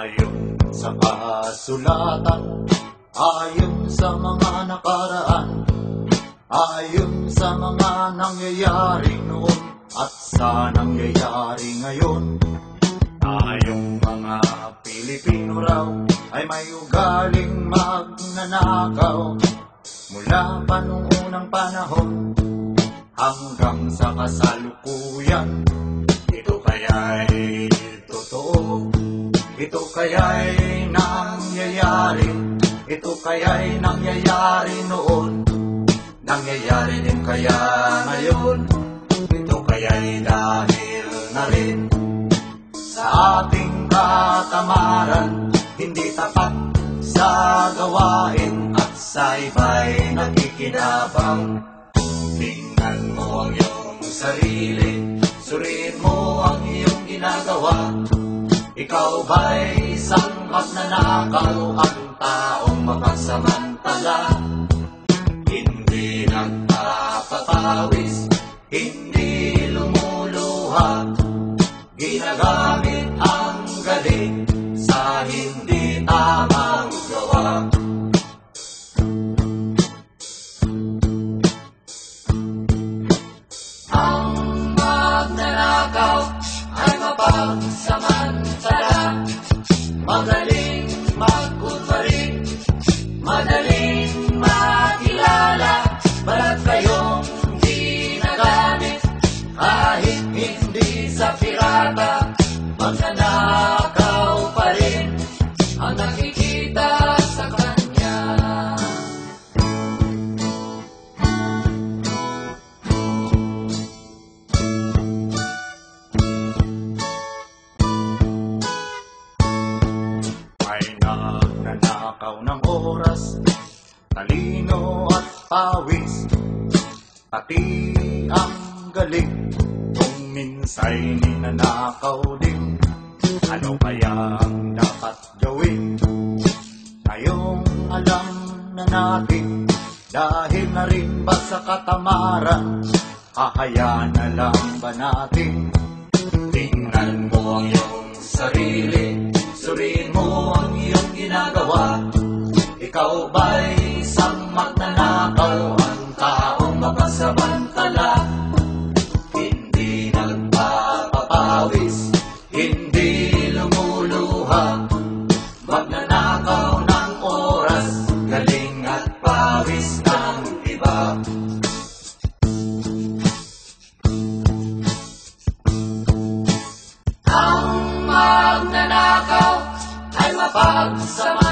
Ayon sa kasulatan, ayon sa mga nakaraan, ayon sa mga nangyayari noon at sa nangyayari ngayon, tayong mga Pilipino raw ay may ugaling magnanakaw. Mula pa nung unang panahon hanggang sa kasalukuyan, ito kaya'y totoo, ito kaya'y nangyayari, ito kaya'y nangyayari noon, nangyayari din kaya ngayon, ito kaya'y dahil na rin sa ating katamaran, hindi tapat sa gawain at sa iba'y nakikinabang. Tingnan mo ang iyong sarili, suriin mo ang iyong ginagawa. Ikaw ba'y isang magnanakaw, ang taong mapagsamantala? Hindi nagpapawis, hindi lumuluha, ginagamit ang galing sa hindi tamang gawa. Ang magnanakaw ay mapagsamantala, magaling magkunwari, madaling makilala, balat kayong ginagamit kahit hindi sa pirata. Magnanakaw pa rin ang nakikita sa kanya. May nagnanakaw ng oras, talino at pawis, pati ang galing kung minsa'y ninanakaw din. Ano kaya ang dapat gawin? Ngayong alam na natin, dahil na rin ba sa katamaran, hahayaan na lang ba natin? Tingnan mo ang iyong sarili, suriin mo ang iyong ginagawa. Ikaw ba'y isang magnanakaw, ang taong mapagsamantala? Hindi nagpapawis, hindi lumuluha, magnanakaw ng oras, galing at pawis ng iba. Ang magnanakaw ay mapagsama